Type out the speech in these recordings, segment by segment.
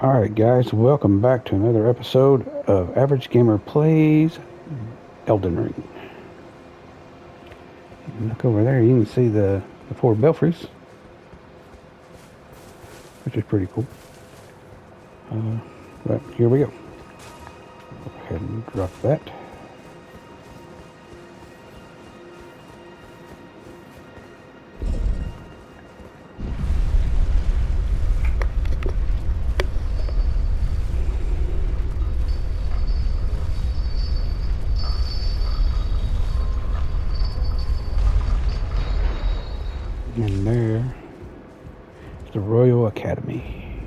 Alright guys, welcome back to another episode of Average Gamer Plays Elden Ring. Look over there, you can see the four belfries, which is pretty cool. But here we go. Go ahead and drop that. And there is the Royal Academy.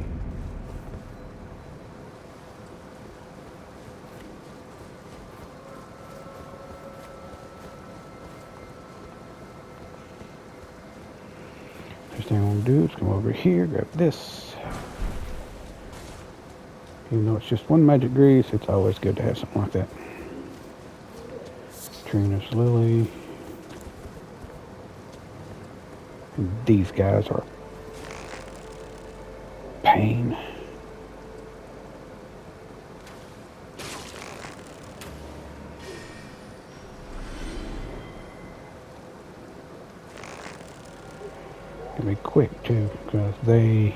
First thing I'm going to do is come over here, grab this. Even though it's just one magic grease, it's always good to have something like that. Trina's Lily. And these guys are pain. Gonna be quick too, because they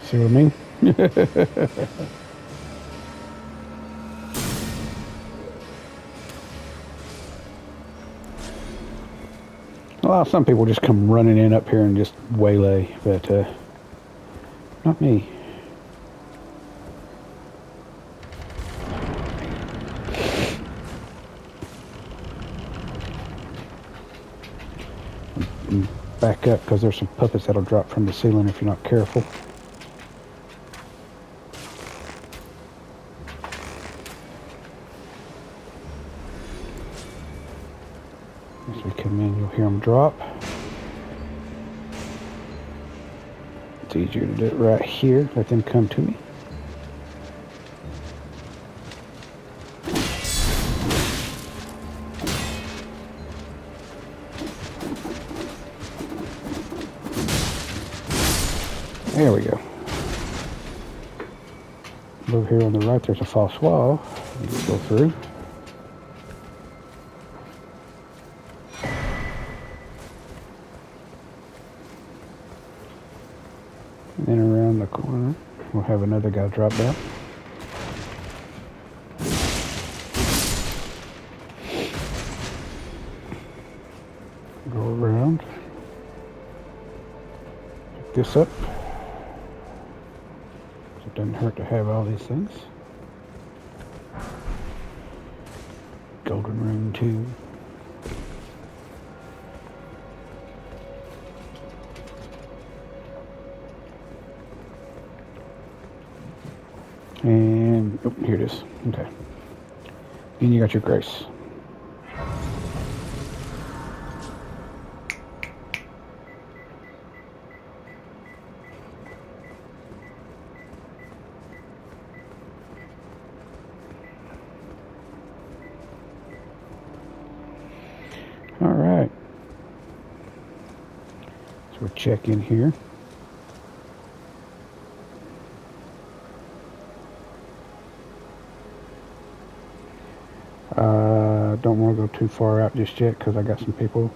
see what I mean? Well, some people just come running in up here and just waylay, but not me. Back up, because there's some puppets that'll drop from the ceiling if you're not careful. As we come in, you'll hear them drop. It's easier to do it right here. Let them come to me. There we go. Over here on the right, there's a false wall. Let's go through. And then around the corner, we'll have another guy drop down. Go around. Pick this up. It doesn't hurt to have all these things. Golden Ring 2. And oh, here it is. Okay. And you got your grace. All right. So we'll check in here. Don't want to go too far out just yet because I got some people.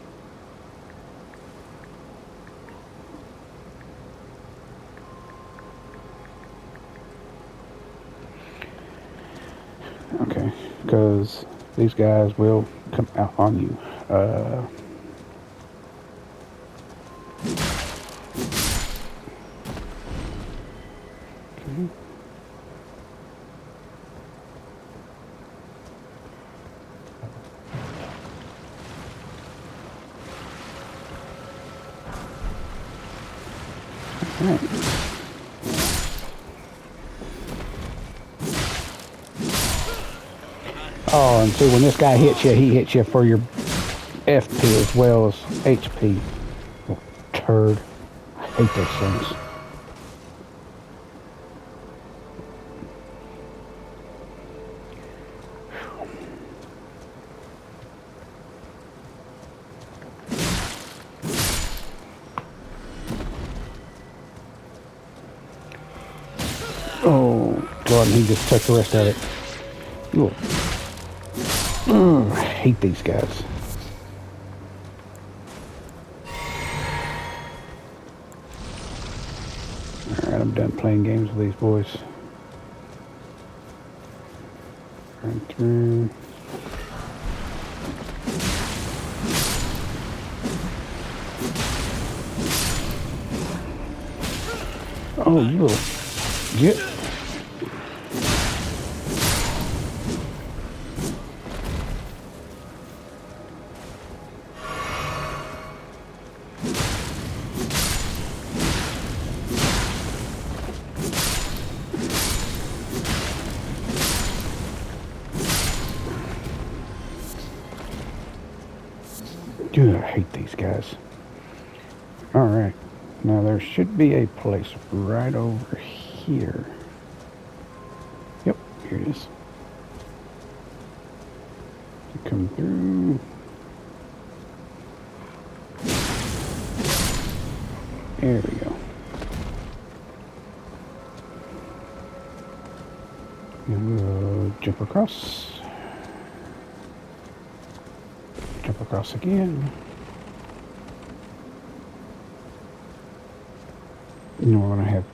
Okay, because these guys will come out on you. Okay. Right. Oh, and see, when this guy hits you, he hits you for your FP as well as HP. Oh, turd. I hate those things. Oh, God, he just took the rest of it. Ooh. I hate these guys. Alright, I'm done playing games with these boys. Run through. Oh, you little git. Dude, I hate these guys. Alright. Now there should be a place right over here. Yep, here it is. Come through. There we go. And we'll jump across. Jump across again. And we're going to have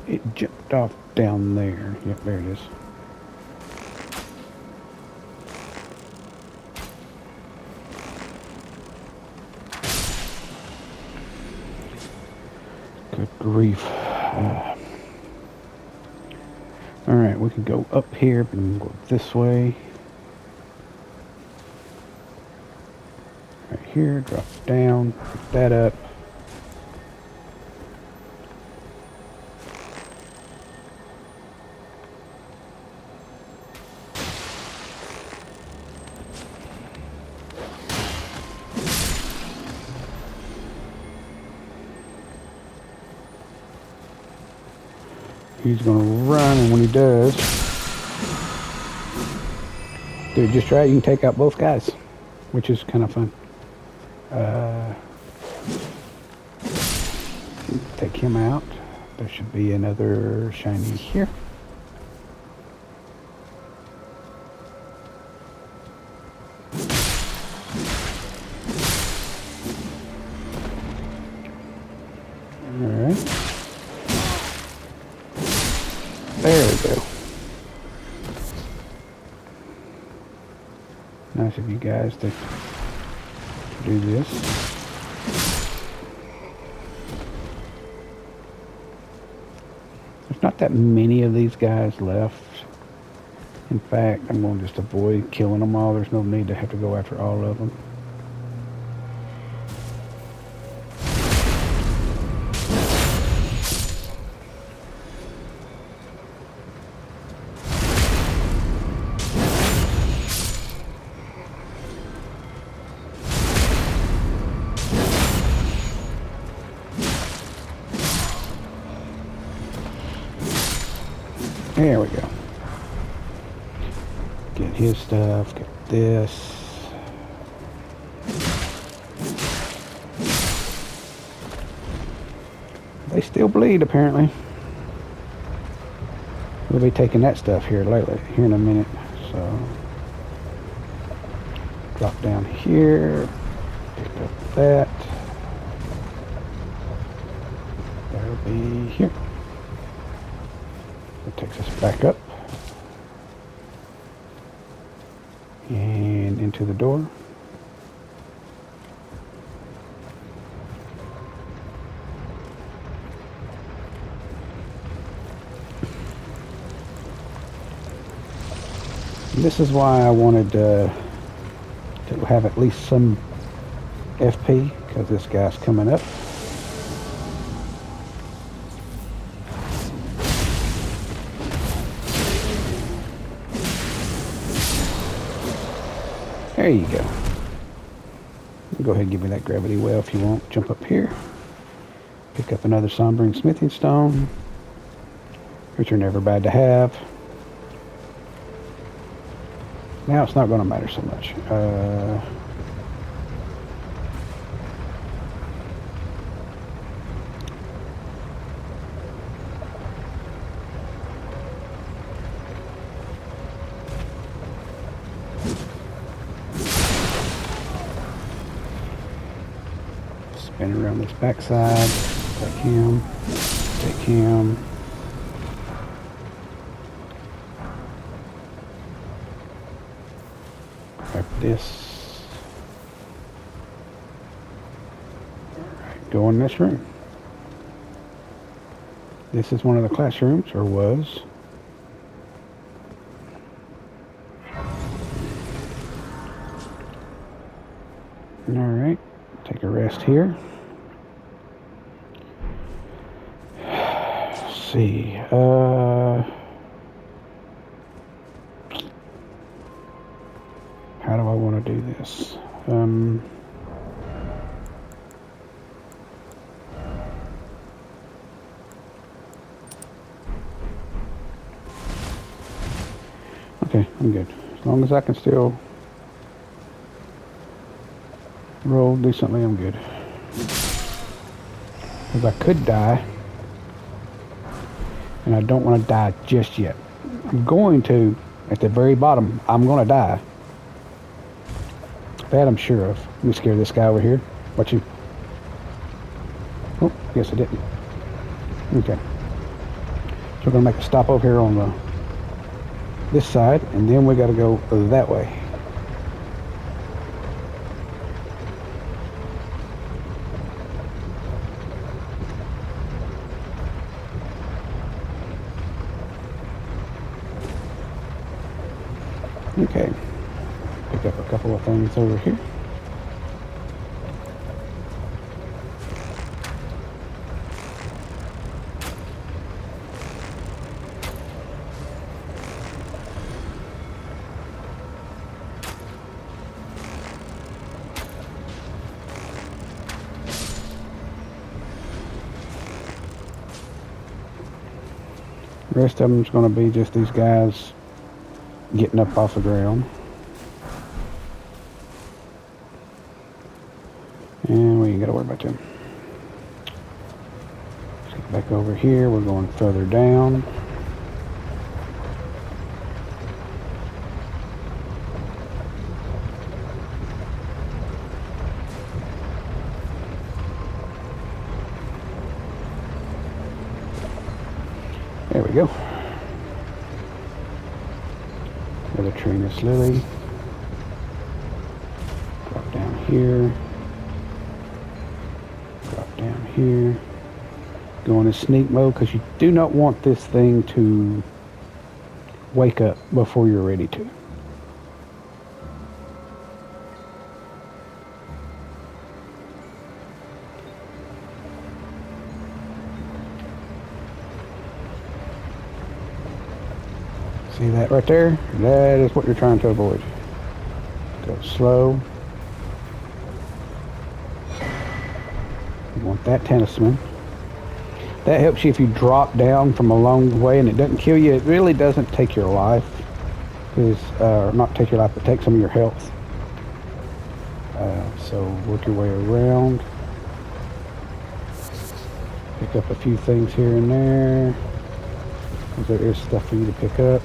it jumped off down there. Yep, there it is. Good grief. Alright, we can go up here and go this way. Right here, drop down, pick that up. He's going to run, and when he does, dude, just try it. You can take out both guys, which is kind of fun. Take him out. There should be another shiny here. Alright. There we go. Nice of you guys to do this. There's not that many of these guys left. In fact, I'm going to just avoid killing them all. There's no need to have to go after all of them. There we go. Get his stuff, get this. They still bleed, apparently. We'll be taking that stuff here in a minute. So, drop down here, pick up that. That'll be here. It takes us back up and into the door. This is why I wanted to have at least some FP, because this guy's coming up. There you go. Go ahead and give me that gravity well if you want. Jump up here. Pick up another sombering smithing stone, which are never bad to have. Now it's not going to matter so much. Spin around this backside. Take him. Take him. Grab this. Alright, go in this room. This is one of the classrooms, or was. Alright, take a rest here. Let's see. How do I want to do this? Okay, I'm good. As long as I can still roll decently, I'm good. Because I could die, and I don't want to die just yet. I'm going to, at the very bottom, I'm going to die. That I'm sure of. Let me scare this guy over here. Watch you. Oh, guess I didn't. Okay. So we're going to make a stop over here on this side, and then we got to go that way. Okay. Pick up a couple of things over here. The rest of them is going to be just these guys getting up off the ground. And we ain't got to worry about them. Let's get back over here. We're going further down. There we go. Another Trinus Lily. Drop down here. Drop down here. Go into sneak mode because you do not want this thing to wake up before you're ready to. See that right there? That is what you're trying to avoid. Go slow. You want that talisman. That helps you if you drop down from a long way and it doesn't kill you. It really doesn't take your life. Not take your life, but take some of your health. So work your way around. Pick up a few things here and there. There is stuff for you to pick up.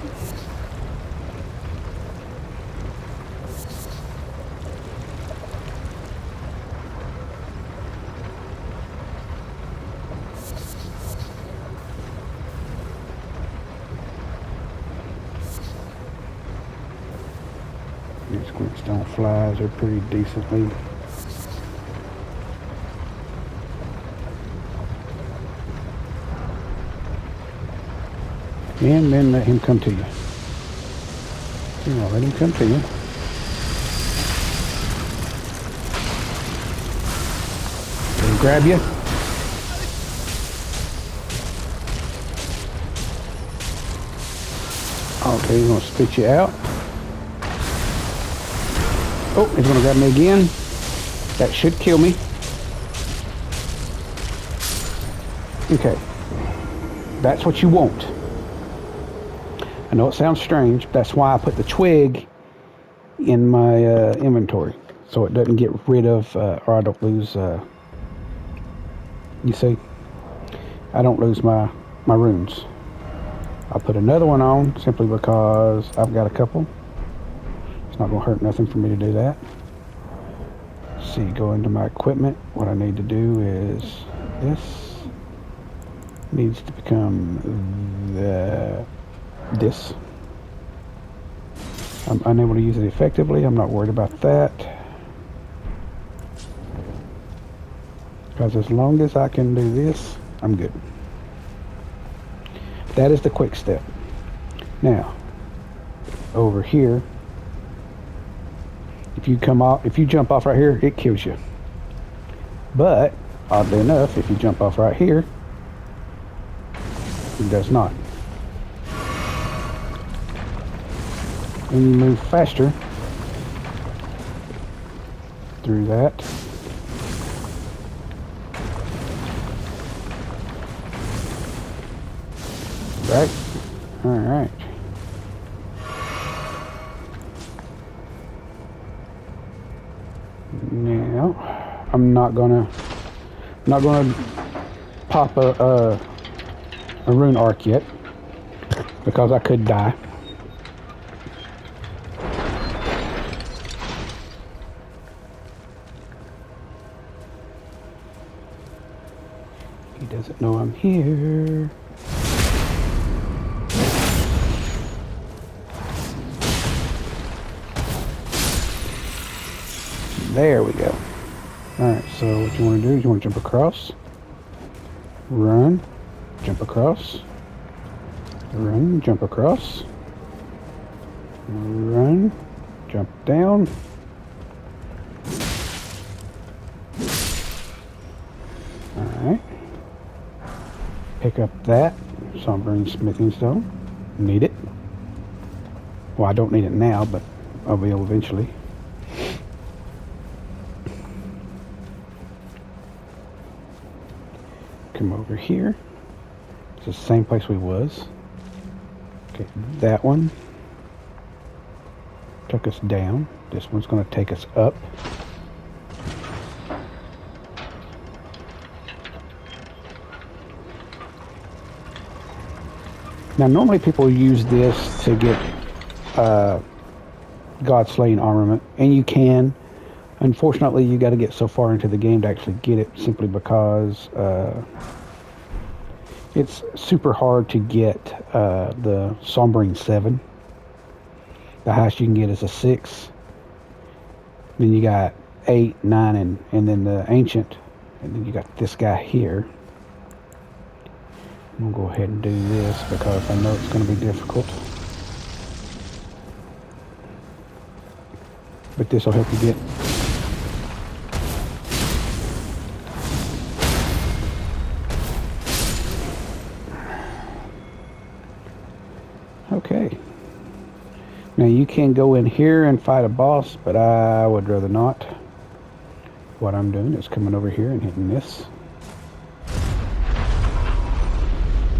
These glintstone flies are pretty decently. And then let him come to you. You know, let him come to you. Let him grab you. Okay, he's gonna spit you out. Oh, he's going to grab me again. That should kill me. Okay. That's what you want. I know it sounds strange. That's why I put the twig in my inventory. So it doesn't get rid of, or I don't lose, you see, I don't lose my runes. I'll put another one on simply because I've got a couple. It's not going to hurt nothing for me to do that. See, go into my equipment. What I need to do is this needs to become this. I'm unable to use it effectively. I'm not worried about that. Because as long as I can do this, I'm good. That is the quick step. Now, over here, if you jump off right here, it kills you. But, oddly enough, if you jump off right here, it does not. When you move faster through that, right? All right. Now, I'm not gonna pop a rune arc yet because I could die. He doesn't know I'm here. There we go. Alright, so what you want to do is you want to jump across, run, jump across, run, jump across, run, jump down. Alright. Pick up that Sombering Smithing Stone. Need it. Well, I don't need it now, but I will eventually. Come over here. It's the same place we was. Okay, that one took us down. This one's going to take us up. Now, normally people use this to get God-slaying armament, and you can. Unfortunately, you got to get so far into the game to actually get it, simply because it's super hard to get the Sombering 7. The highest you can get is a 6. Then you got 8, 9, and then the Ancient. And then you got this guy here. I'm going to go ahead and do this because I know it's going to be difficult. But this will help you get... Okay. Now you can go in here and fight a boss, but I would rather not. What I'm doing is coming over here and hitting this.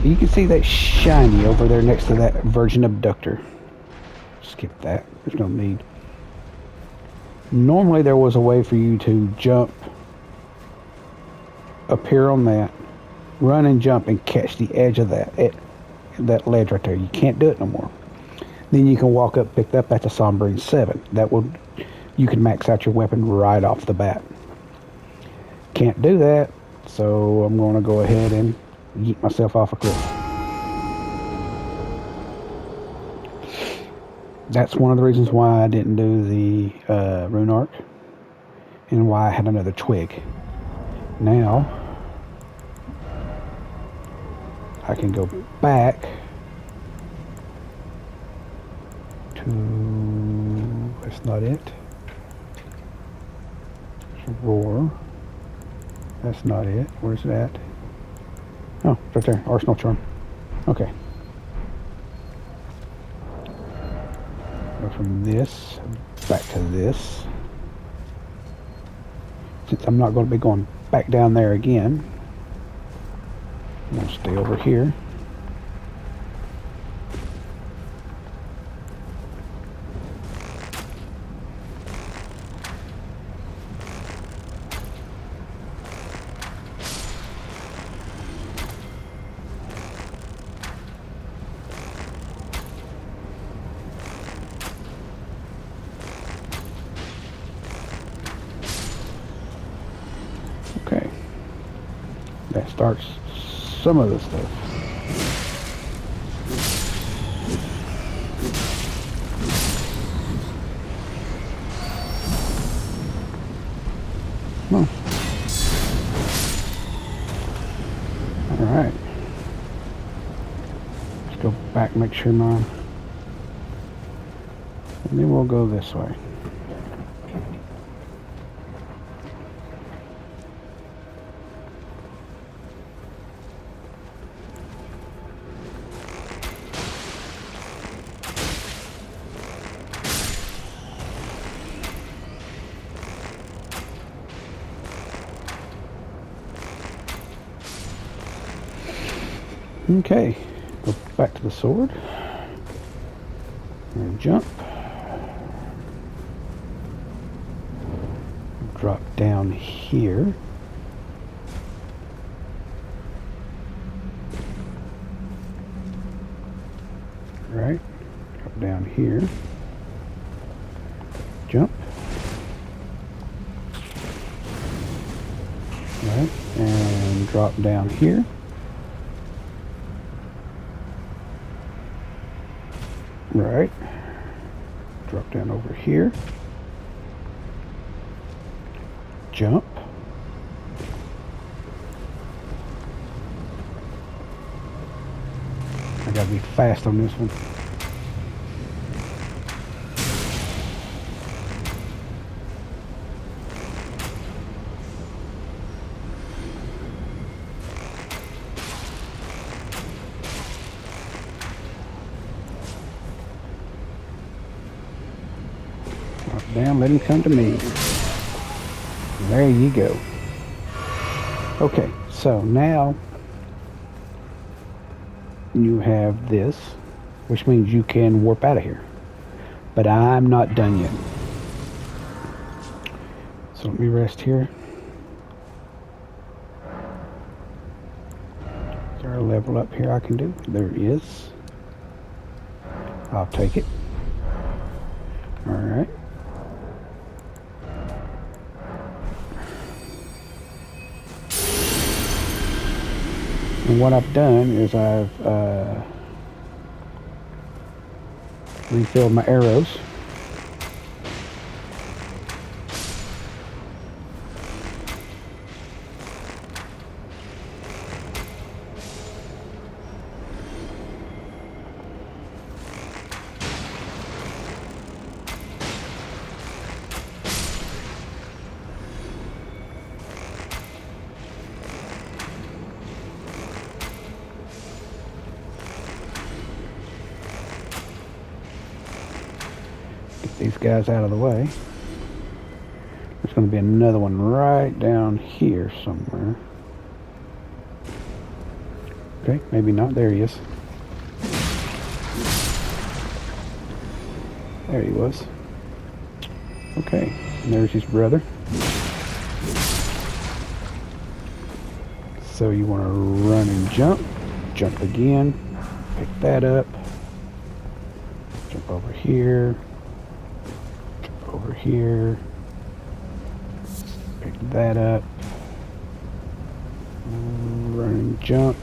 You can see that shiny over there next to that Virgin Abductor. Skip that. There's no need. Normally there was a way for you to jump up here on that, run and jump and catch the edge of that ledge right there. You can't do it no more. Then you can walk up, pick up at the Sombering 7. You can max out your weapon right off the bat. Can't do that, so I'm going to go ahead and yeet myself off a cliff. That's one of the reasons why I didn't do the rune arc, and why I had another twig. Now I can go back to... That's not it. Roar. That's not it. Where's that? Oh, it's right there. Arsenal Charm. Okay. Go from this back to this. since I'm not going to be going back down there again, I'm going to stay over here. Okay, that starts some of the stuff. Oh. All right. Let's go back, make sure and then we'll go this way. Okay, go back to the sword and jump, drop down here, right, drop down here, jump, right, and drop down here. Right, drop down over here, jump, I gotta be fast on this one. Down, let him come to me. There you go. Okay, so now you have this, which means you can warp out of here. But I'm not done yet. So let me rest here. Is there a level up here I can do? There is. I'll take it. All right. And what I've done is I've refilled my arrows. These guys out of the way. There's going to be another one right down here somewhere. Okay, maybe not. There he is. There he was. Okay, and there's his brother. So you want to run and jump. Jump again. Pick that up. Jump over here. Over here, pick that up, run and jump,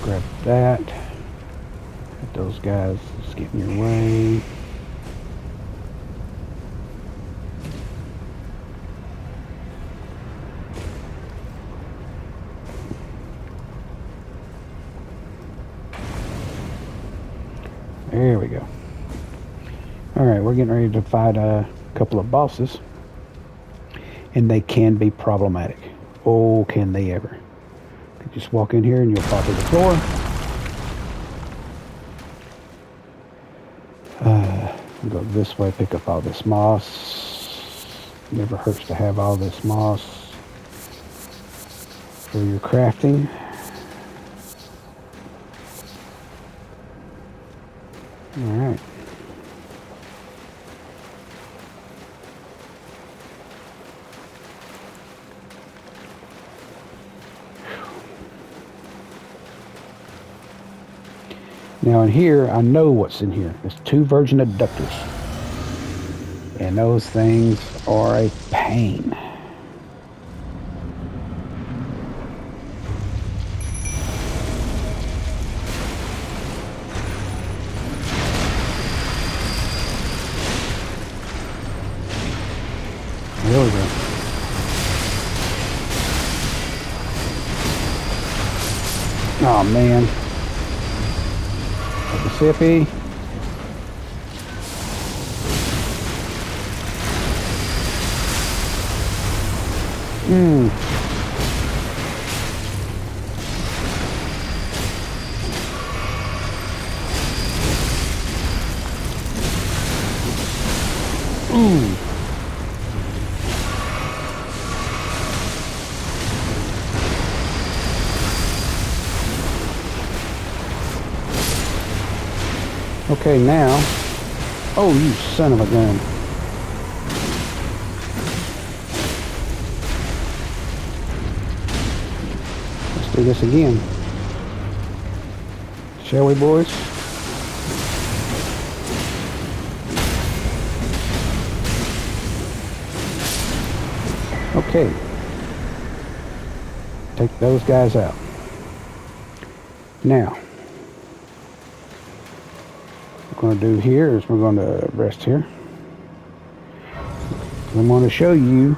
grab that, let those guys just get in your way. There we go. Alright, we're getting ready to fight a couple of bosses. And they can be problematic. Oh, can they ever. You just walk in here and you'll fall to the floor. Go this way, pick up all this moss. Never hurts to have all this moss for your crafting. Alright. Now in here, I know what's in here. There's 2 virgin adductors. And those things are a pain. There we go. Oh man. Mississippi. Okay, now. Oh, you son of a gun. Let's do this again. Shall we, boys? Okay. Take those guys out. Now, what we're going to do here is we're going to rest here. I'm going to show you.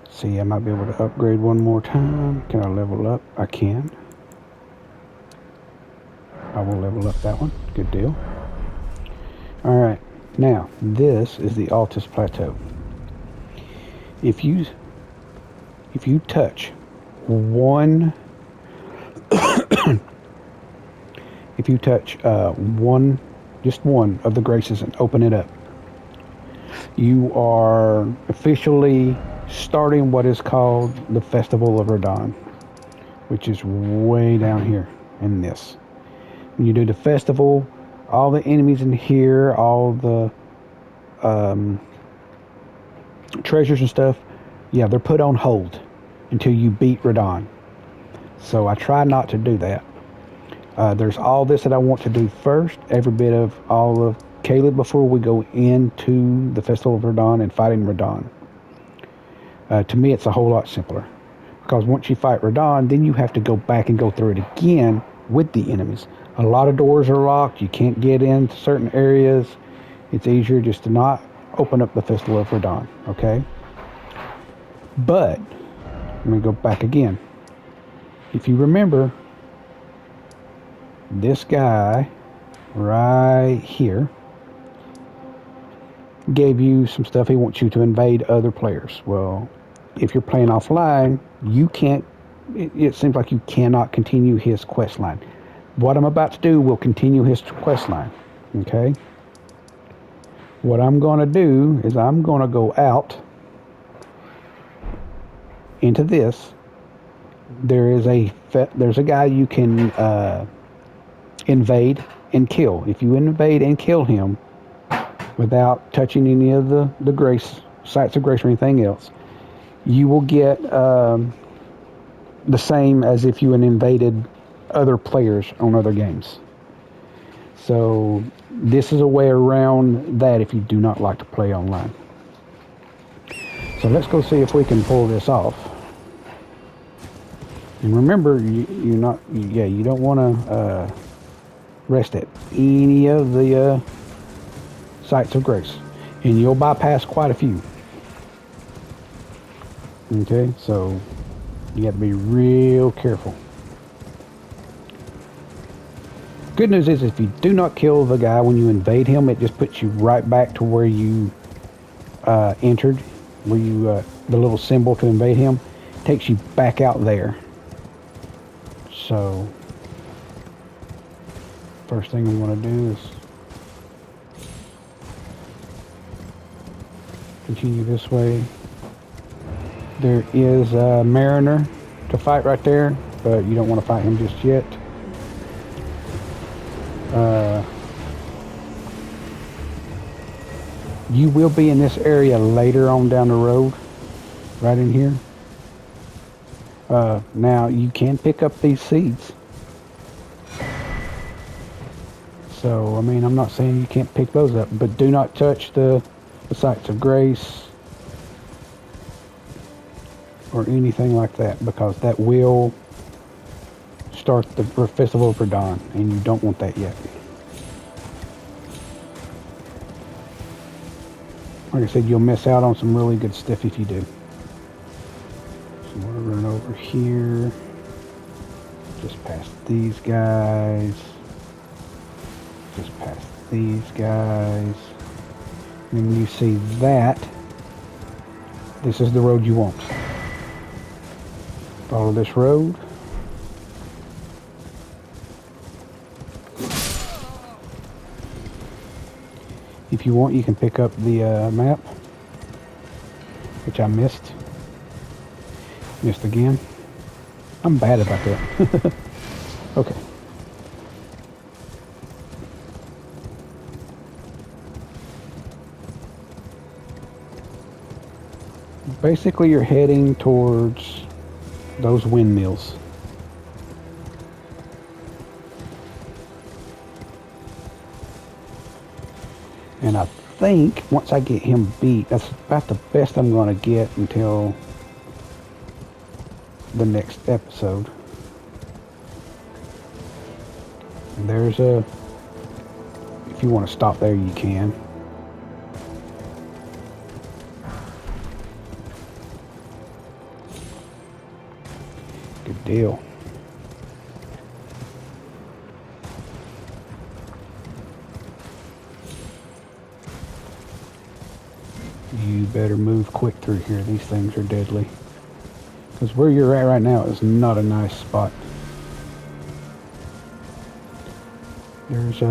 See, I might be able to upgrade one more time. Can I level up? I can. I will level up that one. Good deal. Alright, now this is the Altus Plateau. If you touch one if you touch just one of the graces and open it up, you are officially starting what is called the Festival of Radon, which is way down here in this. When you do the festival, all the enemies in here, all the treasures and stuff, yeah, they're put on hold until you beat Radon. So I try not to do that. There's all this that I want to do first, every bit of all of Caleb before we go into the Festival of Radon and fighting Radon. To me, it's a whole lot simpler. Because once you fight Radon, then you have to go back and go through it again with the enemies. A lot of doors are locked. You can't get into certain areas. It's easier just to not open up the Festival of Radon, okay? But, let me go back again. If you remember, this guy right here gave you some stuff. He wants you to invade other players. Well, if you're playing offline, you can't, it seems like you cannot continue his quest line. What I'm about to do will continue his quest line, okay? What I'm going to do is I'm going to go out into this. There's a guy you can invade and kill. If you invade and kill him without touching any of the grace sites of grace or anything else, you will get the same as if you had invaded other players on other games. So this is a way around that if you do not like to play online. So let's go see if we can pull this off. And remember, you don't want to rest at any of the sites of grace, and you'll bypass quite a few. Okay, so you got to be real careful. Good news is if you do not kill the guy when you invade him, it just puts you right back to where you entered, where you the little symbol to invade him takes you back out there. So first thing we want to do is Continue this way. There is a Mariner to fight right there, but you don't want to fight him just yet. You will be in this area later on down the road, right in here. Now, you can pick up these seeds. So, I mean, I'm not saying you can't pick those up, but do not touch the sites of grace or anything like that, because that will start the festival for dawn, and you don't want that yet. Like I said, you'll miss out on some really good stuff if you do. So I'm gonna run over here, just past these guys, just past these guys. When you see that, this is the road you want. Follow this road. If you want, you can pick up the map, which I missed. Missed again. I'm bad about that. Okay. Basically, you're heading towards those windmills. And I think once I get him beat, that's about the best I'm going to get until the next episode. And there's a, if you want to stop there, you can. Good deal. You better move quick through here. These things are deadly. Because where you're at right now is not a nice spot. There's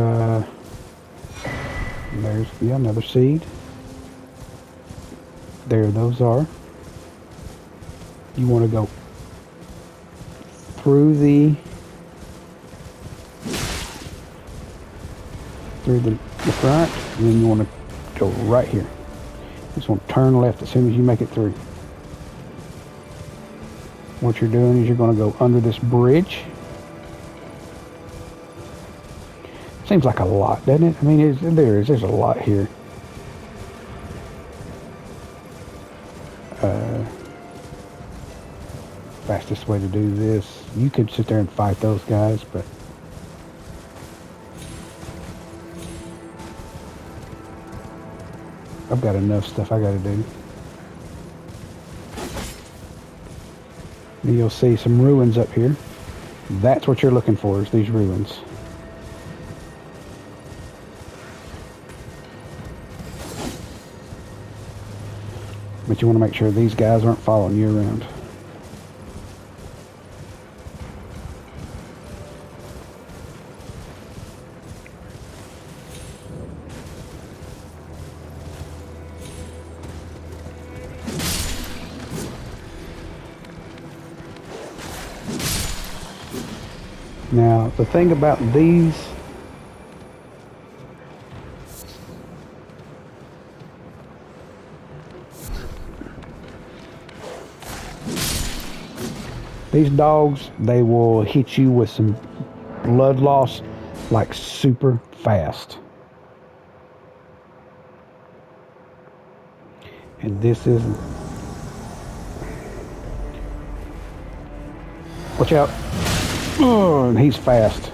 yeah, another seed. There those are. You want to go through the front, and then you want to go right here. Just want to turn left as soon as you make it through. What you're doing is you're going to go under this bridge. Seems like a lot, doesn't it? I mean, there's a lot here. Fastest way to do this. You could sit there and fight those guys, but I've got enough stuff I got to do. And you'll see some ruins up here. That's what you're looking for, is these ruins. But you want to make sure these guys aren't following you around. Now, the thing about these, dogs, they will hit you with some blood loss like super fast. And this is, watch out. Oh, and he's fast.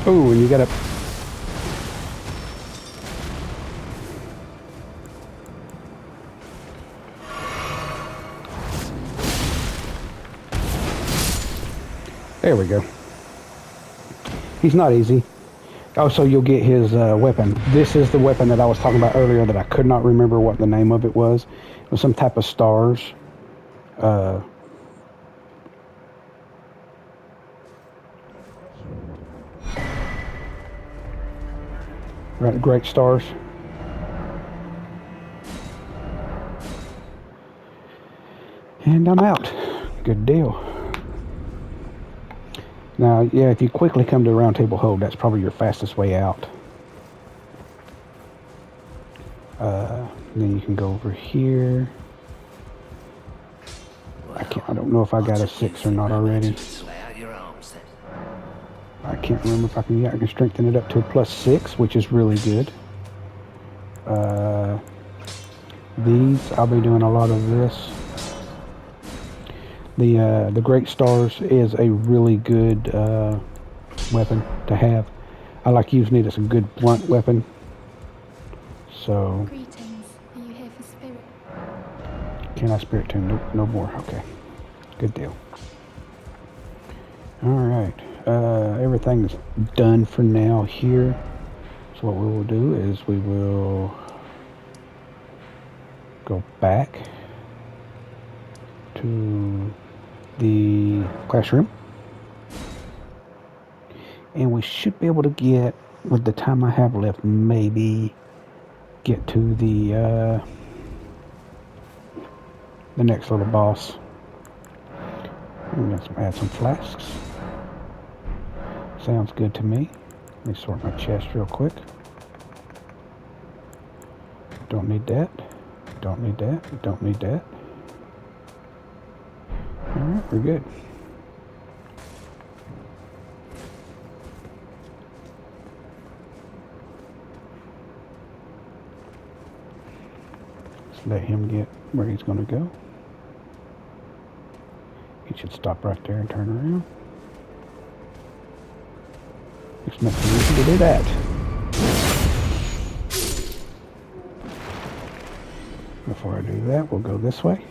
Oh, and you gotta, there we go. He's not easy. Oh, so you'll get his weapon. This is the weapon that I was talking about earlier that I could not remember what the name of it was. It was some type of stars. Uh, right, great stars. And I'm out. Good deal. Now, yeah, if you quickly come to a round table hold, that's probably your fastest way out. Then you can go over here. I don't know if I got a 6 or not already. I can't remember if I can. Yeah, I can strengthen it up to a +6, which is really good. These, I'll be doing a lot of this. The Great Stars is a really good weapon to have. I like using it as a good blunt weapon. So. Greetings. Are you here for spirit? Can I spirit tune? Nope, no more. Okay. Good deal. Alright. Everything's done for now here. So what we will do is we will go back to the classroom. And we should be able to get, with the time I have left, maybe get to the next little boss. I'm going to add some flasks. Sounds good to me. Let me sort my chest real quick. Don't need that. Don't need that. Don't need that. Alright, we're good. Let's let him get where he's going to go. He should stop right there and turn around. It's not easy to do that. Before I do that, we'll go this way.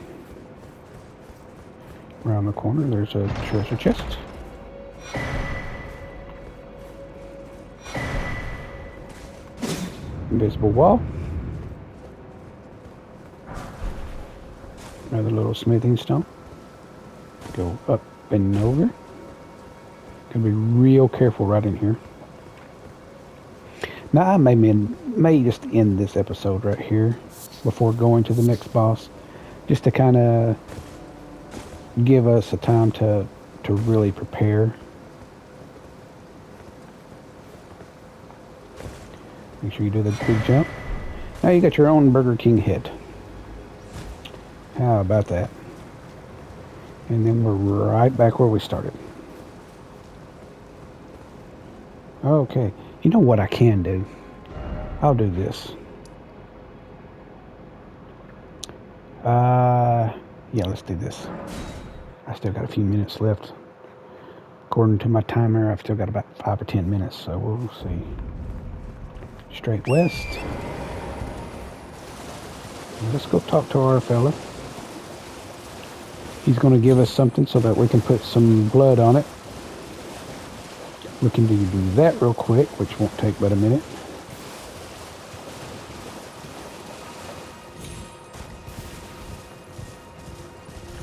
Around the corner, there's a treasure chest. Invisible wall. Another little smithing stone. Go up and over. Gotta be real careful right in here. Now I may just end this episode right here before going to the next boss, just to kind of give us a time to really prepare. Make sure you do the big jump. Now you got your own Burger King head. How about that? And then we're right back where we started. Okay, you know what I can do? I'll do this. Yeah, let's do this. I still got a few minutes left. According to my timer, I've still got about 5 or 10 minutes, so we'll see. Straight west. Let's go talk to our fella. He's going to give us something so that we can put some blood on it. We can do that real quick, which won't take but a minute.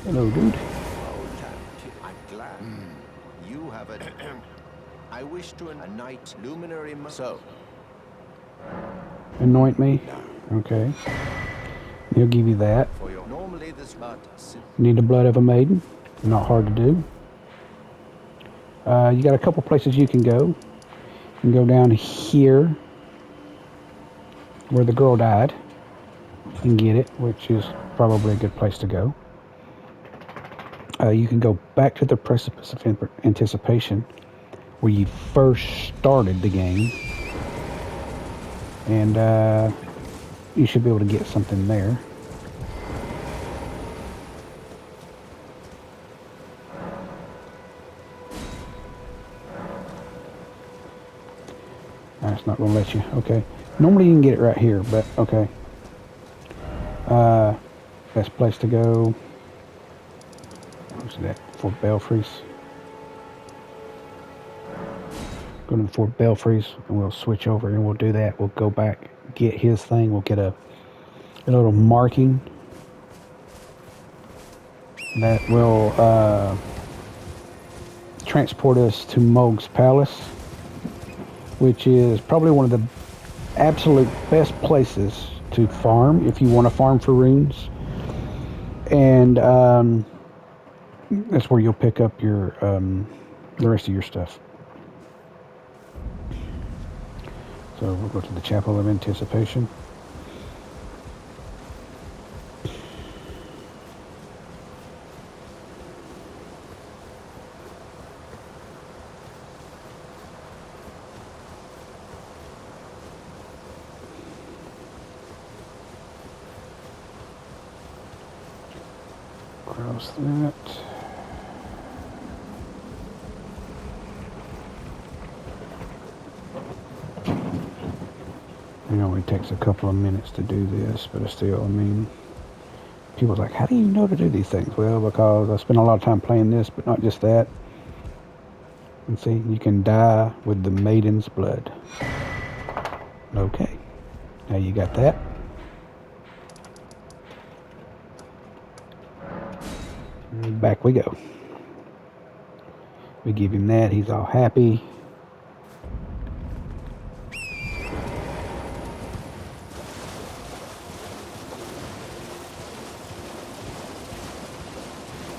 Hello, dude. I'm glad. You have a... I wish to a knight luminary... So. Anoint me? Okay. He'll give you that. Normally this but Need the blood of a maiden. Not hard to do. You got a couple places you can go. You can go down here where the girl died and get it, which is probably a good place to go. You can go back to the Precipice of Anticipation where you first started the game, and you should be able to get something there. That's not going to let you. Okay. Normally you can get it right here, but okay. Best place to go. Where's that? For Belfries. Go to the Fort Belfries, and we'll switch over, and we'll do that. We'll go back, get his thing. We'll get a little marking that will transport us to Mog's Palace, which is probably one of the absolute best places to farm if you want to farm for runes. And that's where you'll pick up your the rest of your stuff. So we'll go to the Chapel of Anticipation. Cross that. It only takes a couple of minutes to do this, but still, I mean, people's like, how do you know to do these things? Well, because I spend a lot of time playing this, but not just that. And see, you can die with the maiden's blood. Okay, now you got that. And back we go. We give him that, he's all happy.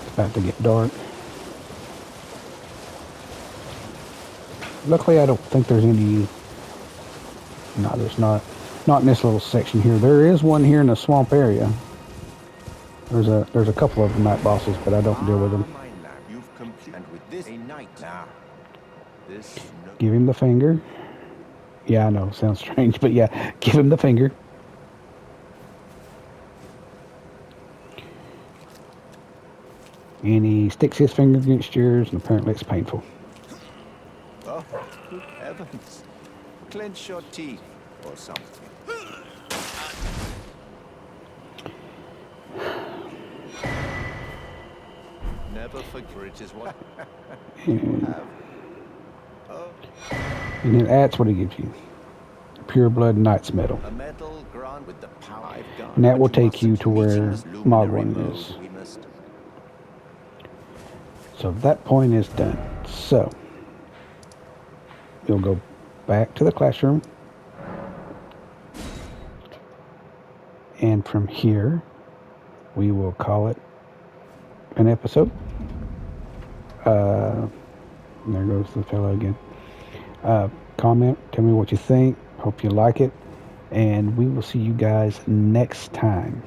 It's about to get dark. Luckily, I don't think there's any... No, there's not. Not in this little section here. There is one here in the swamp area. There's a couple of night bosses, but I don't deal with them. My lad, you've completed, and with this a night now. This no Give him the finger. Yeah, I know, sounds strange, but yeah, give him the finger. And he sticks his finger against yours, and apparently it's painful. Oh, good heavens! Clench your teeth or something. Never forget it is what you have. Oh, And then that's what he gives you. Pure Blood Knight's Medal. a medal grant with the power I've got. And that will But you take you mustn't to where meet in this luminary Mogwin mode. is. We must. So that point is done. So, you'll go back to the classroom. And from here, we will call it an episode. There goes the fellow again. Comment, tell me what you think. Hope you like it. And we will see you guys next time.